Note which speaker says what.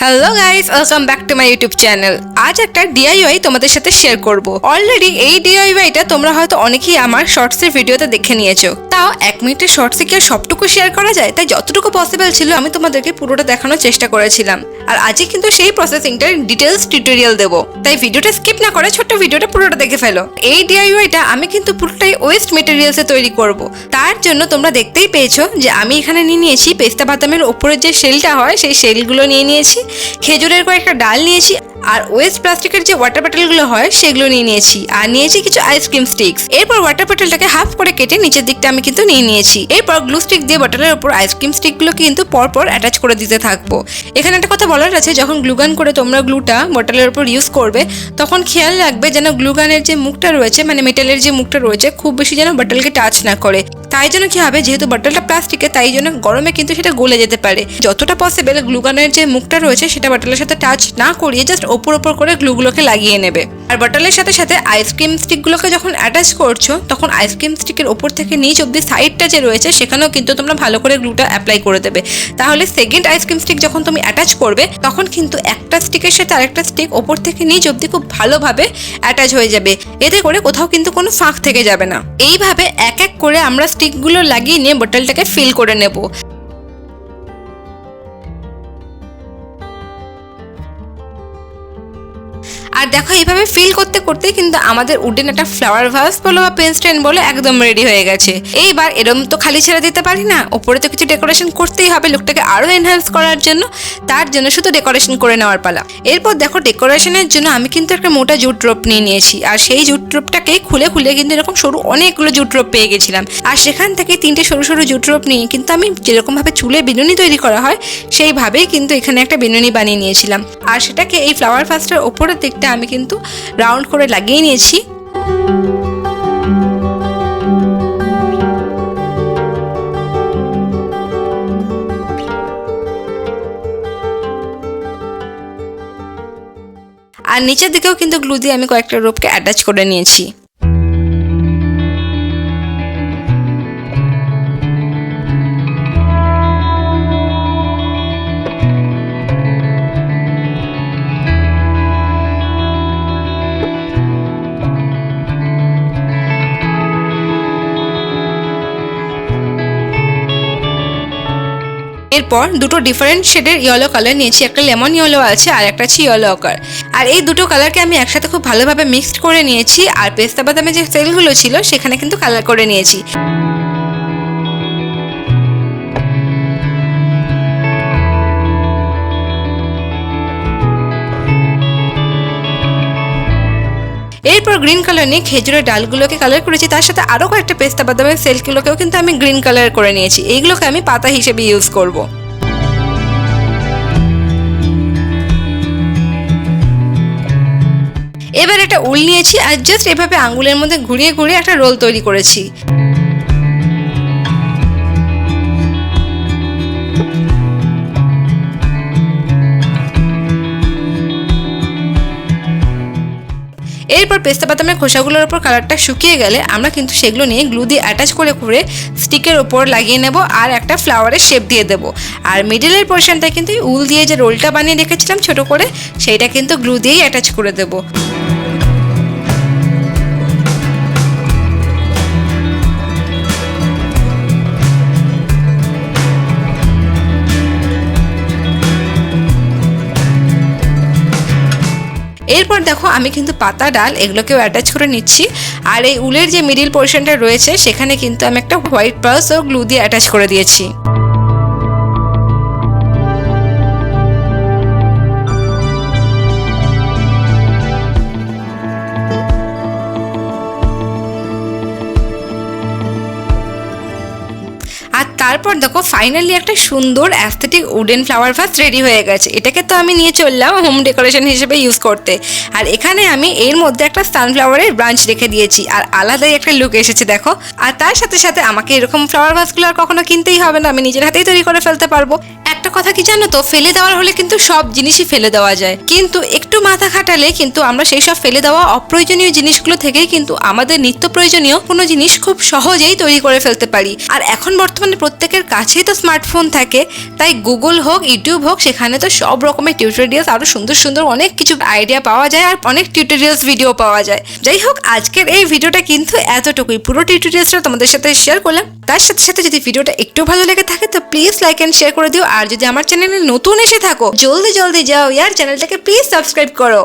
Speaker 1: Hello guys, welcome back to my YouTube channel. আজ একটা DIY তোমাদের সাথে শেয়ার করব। অলরেডি এই ডিআইওয়াইটা তোমরা হয়তো অনেকেই আমার শর্টসের ভিডিওতে দেখে নিয়েছো। তাও 1 মিনিটের শর্টসে কি আর সবটুকু শেয়ার করা যায়? তাই যতটুকু পসিবল ছিল আমি তোমাদেরকে পুরোটা দেখানোর চেষ্টা করেছিলাম। আর আজকে কিন্তু সেই প্রসেসিংটার ডিটেলস টিউটোরিয়াল দেবো, তাই ভিডিওটা স্কিপ না করে ছোট্ট ভিডিওটা পুরোটা দেখে ফেলো। এই ডিআইওয়াইটা আমি কিন্তু পুরোটাই ওয়েস্ট মেটেরিয়ালসে তৈরি করব। তার জন্য তোমরা দেখতেই পেয়েছো যে আমি এখানে নিয়ে নিয়েছি পেস্তা বাদামের ওপরের যে শেলটা হয় সেই শেলগুলো নিয়ে নিয়েছি, খেজুরের কয়েকটা ডাল নিয়েছি, আর ওয়েস্ট প্লাস্টিকের যে ওয়াটার বটলগুলো হয় সেগুলো নিয়ে নিয়েছি, আর নিয়েছি কিছু আইসক্রিম স্টিক্স। এরপর ওয়াটার বটলটাকে হাফ করে কেটে নিচের দিকটা আমি কিন্তু নিয়ে নিয়েছি। এরপর গ্লু স্টিক দিয়ে বটলের উপর আইসক্রিম স্টিকগুলোকে কিন্তু পরপর অ্যাটাচ করে দিতে থাকবো। এখানে একটা কথা বলার আছে, যখন গ্লুগান করে তোমরা গ্লুটা বটলের উপর ইউজ করবে তখন খেয়াল রাখবে যেন গ্লুগানের যে মুখটা রয়েছে, মানে মেটালের যে মুখটা রয়েছে, খুব বেশি যেন বটলকে টাচ না করে। তাই জন্য কি হবে, যেহেতু বটলটা প্লাস্টিকের তাই জন্য গরমে কিন্তু সেটা গলে যেতে পারে। যতটা পসিবল গ্লুগানের যে মুখটা রয়েছে সেটা বটলের সাথে টাচ না করিয়ে জাস্ট ওপর করে গ্লুগুলোকে লাগিয়ে নেবে। আর বটলের সাথে সাথে আইসক্রিম স্টিকগুলোকে যখন অ্যাটাচ করছো তখন আইসক্রিম স্টিকের ওপর থেকে নিচ অব্দি সাইডটা যে রয়েছে সেখানেও কিন্তু তোমরা ভালো করে গ্লুটা অ্যাপ্লাই করে দেবে। তাহলে সেকেন্ড আইসক্রিম স্টিক যখন তুমি অ্যাটাচ করবে তখন কিন্তু একটা স্টিকের সাথে আরেকটা স্টিক ওপর থেকে নিচ অব্দি খুব ভালোভাবে অ্যাটাচ হয়ে যাবে। এতে করে কোথাও কিন্তু কোনো ফাঁক থেকে যাবে না। এইভাবে এক এক করে আমরা স্টিকগুলো লাগিয়ে নিয়ে বোতলটাকে ফিল করে নেব। আর দেখো এইভাবে ফিল করতে করতে কিন্তু আমাদের উডেন একটা ফ্লাওয়ার ভাস বলো বা পেন স্ট্যান্ড বলো একদম রেডি হয়ে গেছে। এইবার এরকম তো খালি ছেড়ে দিতে পারি না, ওপরে তো কিছু ডেকোরেশন করতেই হবে লুকটাকে আরো এনহ্যান্স করার জন্য। তার জন্য শুধু ডেকোরেশন করে নেওয়ার পালা। এরপর দেখো ডেকোরেশনের জন্য আমি কিন্তু একটা মোটা জুট রোপ নিয়ে নিয়েছি, আর সেই জুট রোপটাকে খুলে কিন্তু এরকম সরু অনেকগুলো জুট রোপ পেয়ে গেছিলাম। আর সেখান থেকে 3টে সরু সরু জুট রোপ নিয়ে কিন্তু আমি যেরকম ভাবে চুলে বিনুনি তৈরি করা হয় সেইভাবেই কিন্তু এখানে একটা বিনুনি বানিয়ে নিয়েছিলাম। আর সেটাকে এই ফ্লাওয়ার ভাসটার ওপরের দিকটা আমি কিন্তু রাউন্ড করে লাগিয়ে নিয়েছি। আর নিচের দিকেও কিন্তু গ্লু দিয়ে আমি কয়েকটা রোপকে অ্যাটাচ করে নিয়েছি। এরপর দুটো ডিফারেন্ট শেডের ইয়েলো কালার নিয়েছি, একটা লেমন ইয়েলো আছে আর একটা হচ্ছে ইয়েলো অকার। আর এই দুটো কালারকে আমি একসাথে খুব ভালোভাবে মিক্সড করে নিয়েছি, আর পেস্তা বাদামের যে সেলগুলো ছিল সেখানে কিন্তু কালার করে নিয়েছি। এরপর গ্রিন কালার নিয়ে খেজুরের ডালগুলোকে কালার করেছি, তার সাথে আরও কয়েকটা পেস্তা বাদামের সেলগুলোকেও কিন্তু আমি গ্রিন কালার করে নিয়েছি। এইগুলোকে আমি পাতা হিসেবে ইউজ করব। এবার একটা উল নিয়েছি আর জাস্ট এভাবে আঙ্গুলের মধ্যে ঘুরিয়ে ঘুরিয়ে একটা রোল তৈরি করেছি। এরপর পেস্তা বাদামের খোসাগুলোর উপর কালারটা শুকিয়ে গেলে আমরা কিন্তু সেগুলো নিয়ে গ্লু দিয়ে অ্যাটাচ করে স্টিকের ওপর লাগিয়ে নেব আর একটা ফ্লাওয়ারের শেপ দিয়ে দেব। আর মিডলের পোর্শনটা কিন্তু উল দিয়ে যে রোলটা বানিয়ে রেখেছিলাম ছোট করে সেইটা কিন্তু গ্লু দিয়েই অ্যাটাচ করে দেবো। এরপর দেখো আমি কিন্তু পাতা ডাল এগুলোকেও অ্যাটাচ করে নিচ্ছি। আর এই উলের যে মিডিল পোর্শনটা রয়েছে সেখানে কিন্তু আমি একটা হোয়াইট পার্স ও গ্লু দিয়ে অ্যাটাচ করে দিয়েছি। আর তারপর দেখো ফাইনালি একটা সুন্দর aesthetic wooden flower vase ready হয়ে গেছে। এটাকে তো আমি নিয়ে চললাম হোম ডেকোরেশন হিসেবে ইউজ করতে। আর এখানে আমি এর মধ্যে একটা সানফ্লাওয়ারের ব্রাঞ্চ রেখে দিয়েছি, আর আলাদাই একটা লুক এসেছে দেখো। আর তার সাথে সাথে আমাকে এরকম ফ্লাওয়ার ভাসগুলো আর কখনো কিনতেই হবে না, আমি নিজের হাতেই তৈরি করে ফেলতে পারবো। একটা কথা কি জানো তো, ফেলে দেওয়ার হলে কিন্তু সব জিনিসই ফেলে দেওয়া যায়, কিন্তু একটু মাথা খাটালে কিন্তু আমরা সেই সব ফেলে দেওয়া অপ্রয়োজনীয় জিনিসগুলো থেকেই কিন্তু আমাদের নিত্য প্রয়োজনীয় কোনো জিনিস খুব সহজেই তৈরি করে ফেলতে পারি। আর এখন বর্তমানে প্রত্যেক প্রত্যেকের কাছেই তো স্মার্টফোন থাকে, তাই গুগল হোক ইউটিউব হোক সেখানে তো সব রকমের টিউটোরিয়ালস আরো সুন্দর সুন্দর অনেক কিছু আইডিয়া পাওয়া যায় আর অনেক টিউটোরিয়ালস ভিডিও পাওয়া যায়। যাই হোক, আজকের এই ভিডিওটা কিন্তু এতটুকুই। পুরো টিউটোরিয়ালসটা তোমাদের সাথে শেয়ার করলাম। তার সাথে সাথে যদি ভিডিওটা একটু ভালো লেগে থাকে তো প্লিজ লাইক এন্ড শেয়ার করে দিও। আর যদি আমার চ্যানেলে নতুন এসে থাকো জলদি জলদি যাও ইয়ার, চ্যানেলটাকে প্লিজ সাবস্ক্রাইব করো।